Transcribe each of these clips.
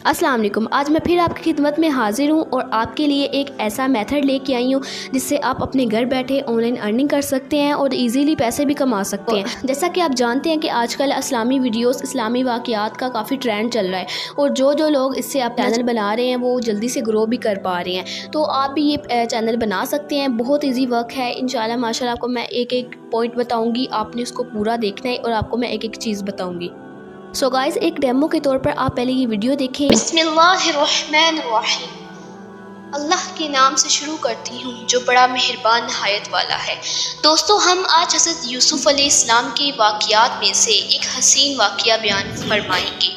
अस्सलाम वालेकुम। आज मैं फिर आपकी खिदमत में हाज़िर हूँ और आपके लिए एक ऐसा मेथड लेके आई हूँ जिससे आप अपने घर बैठे ऑनलाइन अर्निंग कर सकते हैं और इजीली पैसे भी कमा सकते हैं। जैसा कि आप जानते हैं कि आजकल इस्लामी वीडियोस, इस्लामी वाक़यात का काफ़ी ट्रेंड चल रहा है और जो लोग इससे आप चैनल बना रहे हैं वो जल्दी से ग्रो भी कर पा रहे हैं। तो आप भी ये चैनल बना सकते हैं, बहुत ईजी वर्क है। इंशाल्लाह माशाल्लाह आपको मैं एक एक पॉइंट बताऊँगी, आपने उसको पूरा देखना है और आपको मैं एक एक चीज़ बताऊँगी। सो गाइस, एक डेमो के तौर पर आप पहले ये वीडियो देखें। बिस्मिल्लाहिर्रहमानिर्रहीम। अल्लाह के नाम से शुरू करती हूँ जो बड़ा मेहरबान नहायत वाला है। दोस्तों, हम आज हज़रत यूसुफ़ अलैहिस्सलाम के वाक़यात में से एक हसीन वाक़या बयान फरमाएंगे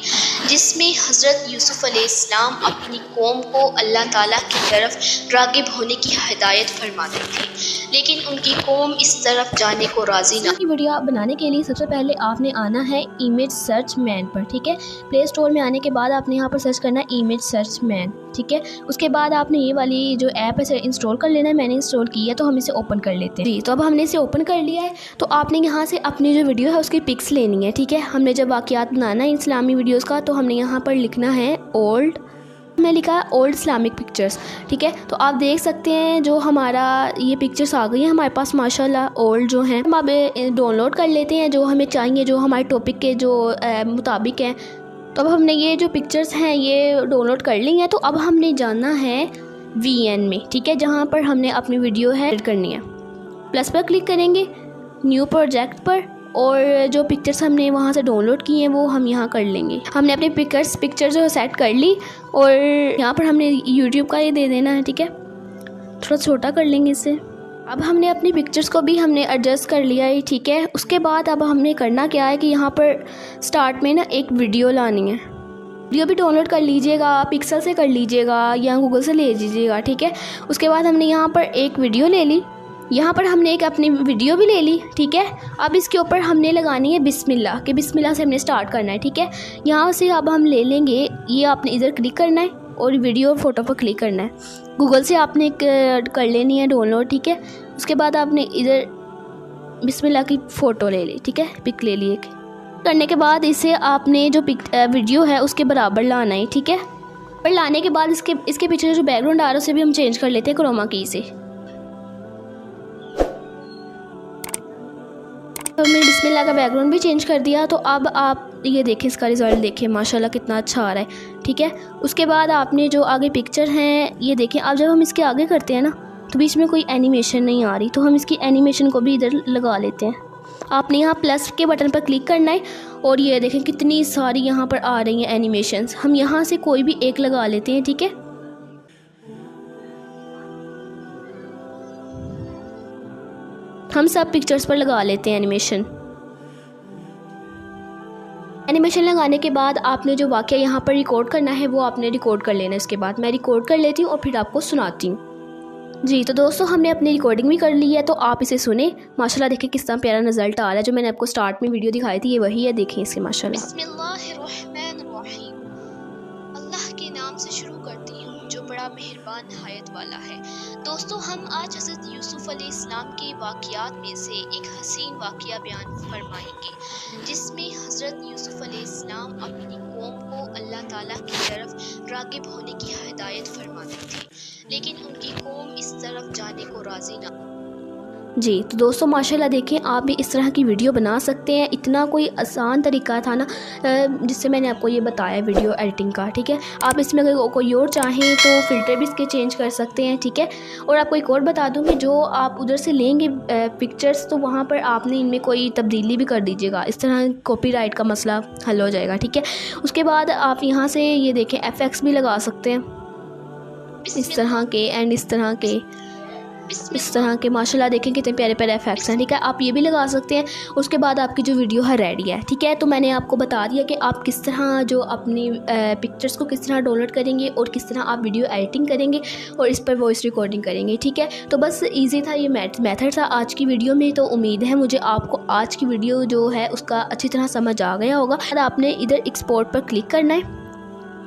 जिसमें हज़रत यूसुफ़ अलैहिस्सलाम अपनी कौम को अल्लाह ताला की तरफ राग़िब होने की हिदायत फरमाते थे, लेकिन उनकी कौम इस तरफ जाने को राज़ी ना। वीडियो बनाने के लिए सबसे पहले आपने आना है इमेज सर्च मैन पर, ठीक है। प्ले स्टोर में आने के बाद आपने यहाँ पर सर्च करना है इमेज सर्च मैन, ठीक है। उसके बाद आपने ये वाली जो ऐप है इंस्टॉल कर लेना है। मैंने इंस्टॉल की है तो हम इसे ओपन कर लेते हैं। जी, तो अब हमने इसे ओपन कर लिया है। तो आपने यहाँ से अपनी जो वीडियो है उसकी पिक्स लेनी है, ठीक है। हमने जब वाक़यात बनाना है इस्लामी वीडियोस का तो हमने यहाँ पर लिखना है ओल्ड, मैं लिखा है ओल्ड इस्लामिक पिक्चर्स, ठीक है। तो आप देख सकते हैं जो हमारा ये पिक्चर्स आ गई हैं हमारे पास माशाल्लाह ओल्ड जो हैं। हम अब डाउनलोड कर लेते हैं जो हमें चाहिए, जो हमारे टॉपिक के जो मुताबिक हैं। तो अब हमने ये जो पिक्चर्स हैं ये डाउनलोड कर ली हैं। तो अब हमने जाना है VN में, ठीक है, जहाँ पर हमने अपनी वीडियो है एडिट करनी है। प्लस पर क्लिक करेंगे, न्यू प्रोजेक्ट पर, और जो पिक्चर्स हमने वहाँ से डाउनलोड की हैं वो हम यहाँ कर लेंगे। हमने अपने पिक्चर जो सेट कर ली और यहाँ पर हमने यूट्यूब का ये दे देना है, ठीक है। थोड़ा छोटा कर लेंगे इसे। अब हमने अपनी पिक्चर्स को भी हमने एडजस्ट कर लिया है, ठीक है। उसके बाद अब हमने करना क्या है कि यहाँ पर स्टार्ट में ना एक वीडियो लानी है। वीडियो भी डाउनलोड कर लीजिएगा, पिक्सल से कर लीजिएगा या गूगल से ले लीजिएगा, ठीक है। उसके बाद हमने यहाँ पर एक वीडियो ले ली, यहाँ पर हमने एक अपनी वीडियो भी ले ली, ठीक है। अब इसके ऊपर हमने लगानी है बिस्मिल्लाह, कि बिस्मिल्लाह से हमने स्टार्ट करना है, ठीक है। यहाँ से अब हम ले लेंगे, ये आपने इधर क्लिक करना है और वीडियो और फोटो पर क्लिक करना है। गूगल से आपने कर लेनी है डाउनलोड, ठीक है। उसके बाद आपने इधर बिस्मिल्लाह की फ़ोटो ले ली, ठीक है, पिक ले ली। करने के बाद इसे आपने जो वीडियो है उसके बराबर लाना है, ठीक है। पर लाने के बाद इसके पीछे जो बैकग्राउंड आ रहा है उसे भी हम चेंज कर लेते हैं क्रोमा की से। तो हमने बिस्मिल्लाह का बैकग्राउंड भी चेंज कर दिया। तो अब आप ये देखें, इसका रिज़ल्ट देखें माशाल्लाह कितना अच्छा आ रहा है, ठीक है। उसके बाद आपने जो आगे पिक्चर हैं ये देखें। अब जब हम इसके आगे करते हैं ना तो बीच में कोई एनिमेशन नहीं आ रही, तो हम इसकी एनिमेशन को भी इधर लगा लेते हैं। आपने यहाँ प्लस के बटन पर क्लिक करना है और ये देखें कितनी सारी यहाँ पर आ रही हैं एनिमेशंस। हम यहाँ से कोई भी एक लगा लेते हैं, ठीक है। हम सब पिक्चर्स पर लगा लेते हैं एनिमेशन। एनिमेशन लगाने के बाद आपने जो वाक़या यहाँ पर रिकॉर्ड करना है वो आपने रिकॉर्ड कर लेना है। इसके बाद मैं रिकॉर्ड कर लेती हूँ और फिर आपको सुनाती हूँ। जी, तो दोस्तों हमने अपनी रिकॉर्डिंग भी कर ली है, तो आप इसे सुने। माशाल्लाह देखें कितना प्यारा रिजल्ट आ रहा है। जो मैंने आपको स्टार्ट में वीडियो दिखाई थी ये वही है, देखें इसे माशाल्लाह। बिस्मिल्लाहिर्रहमानिर्रहीम। अल्लाह के नाम से शुरू करती हूँ जो बड़ा मेहरबान नहायत वाला है। दोस्तों, हम आज हज़रत यूसुफ़ अलैहिस्सलाम के वाक़यात में से एक हसीन वाक़या बयान फरमाएंगे जिसमें हज़रत यूसुफ़ अलैहिस्सलाम अपनी कौम को अल्लाह ताला की तरफ राग़िब होने की हिदायत फरमाते थे, लेकिन उनकी कौम इस तरफ जाने को राज़ी ना। जी, तो दोस्तों माशाल्लाह देखें आप भी इस तरह की वीडियो बना सकते हैं। इतना कोई आसान तरीका था ना जिससे मैंने आपको ये बताया वीडियो एडिटिंग का, ठीक है। आप इसमें अगर कोई और चाहें तो फ़िल्टर भी इसके चेंज कर सकते हैं, ठीक है। और आपको एक और बता दूँ कि जो आप उधर से लेंगे पिक्चर्स तो वहाँ पर आपने इनमें कोई तब्दीली भी कर दीजिएगा, इस तरह कॉपीराइट का मसला हल हो जाएगा, ठीक है। उसके बाद आप यहाँ से ये देखें FX भी लगा सकते हैं इस तरह के एंड इस तरह के माशाल्लाह देखें कितने प्यारे प्यारे इफेक्ट्स हैं, ठीक है। आप ये भी लगा सकते हैं। उसके बाद आपकी जो वीडियो है रेडी है, ठीक है। तो मैंने आपको बता दिया कि आप किस तरह जो अपनी पिक्चर्स को किस तरह डाउनलोड करेंगे और किस तरह आप वीडियो एडिटिंग करेंगे और इस पर वॉइस रिकॉर्डिंग करेंगे, ठीक है। तो बस इजी था, ये मेथड था आज की वीडियो में। तो उम्मीद है मुझे आपको आज की वीडियो जो है उसका अच्छी तरह समझ आ गया होगा। और आपने इधर एक्सपोर्ट पर क्लिक करना है,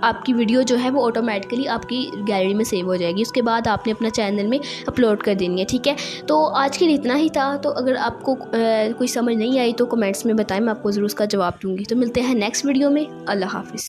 आपकी वीडियो जो है वो ऑटोमेटिकली आपकी गैलरी में सेव हो जाएगी। उसके बाद आपने अपना चैनल में अपलोड कर देनी है, ठीक है। तो आज के लिए इतना ही था। तो अगर आपको कोई समझ नहीं आई तो कमेंट्स में बताएं, मैं आपको ज़रूर उसका जवाब दूँगी। तो मिलते हैं नेक्स्ट वीडियो में। अल्लाह हाफ़िज़।